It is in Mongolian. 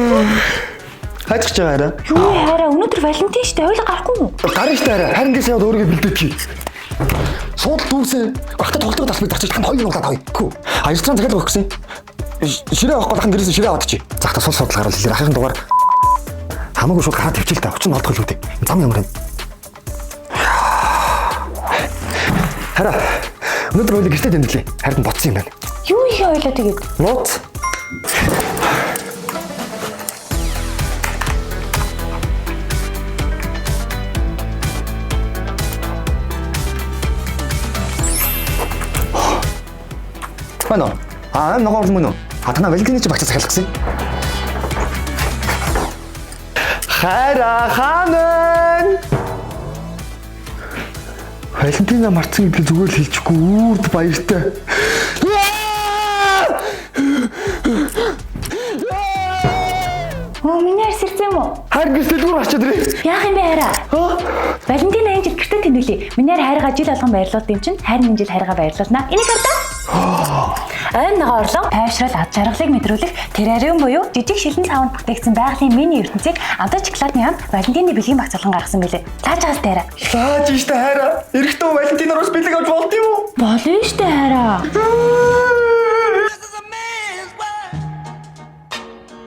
Хайж гэж байгаа хараа. Юу хараа өнөөдөр Валентин штэ ойлго гарахгүй юу? Гарна штэ хараа. Харин гээ саяад өөрийгөө бэлдээчих. Сууд дүүсээ. Багтаа тоглоод тасбай тагчих танд хоёр удаа тавь. Хүү. А ресторан захиалга өгсөн. Ширээ авахгүй дахин дээрээс ширээ аваад чи. Захта сул судалгаараа хэлээ. Ахын дугаар хамаагүй шууд хараад тавьчих л та. Өчн олдох л үү. Зам ямар юм. Хараа. Өнөөдөр хоёул гэртээ тэмдэглээ. Харин боцсон юм байна. Юу их ойлоо тэгээд? Нууц. Байна. Ногоор мөн үү? Танаа Валентины чи багцаа захиалгасан. Хараа хаан. Валентина марцсан гэдгийг зүгээр л хэлчихгүй үрд баяртай. Миний арсэрч юм уу? Харин дэлгүүр очоод ирээ. Яах юм бэ хараа? Валентина энэ жил гэртээ тэмдэглэе. Минийэр хайргаа жил болгон баярлуулд юм чинь харин энэ жил хайргаа баярлуулнаа. Энийг хардаа. Айн нага орлон тайвшрал ад жаргалыг мэдрүүлэх террариум буюу жижиг шилэн савнд бүтээгдсэн байгалийн мини ертөнцийг Амтан шоколадны хамт Валентины бэлгийн багц болгон гаргасан билээ. Цааш байгаас тайраа. Лааж штэ хайраа. Эрэхтэн Валентиноос бэлэг авч болд юм уу? Болно штэ хайраа.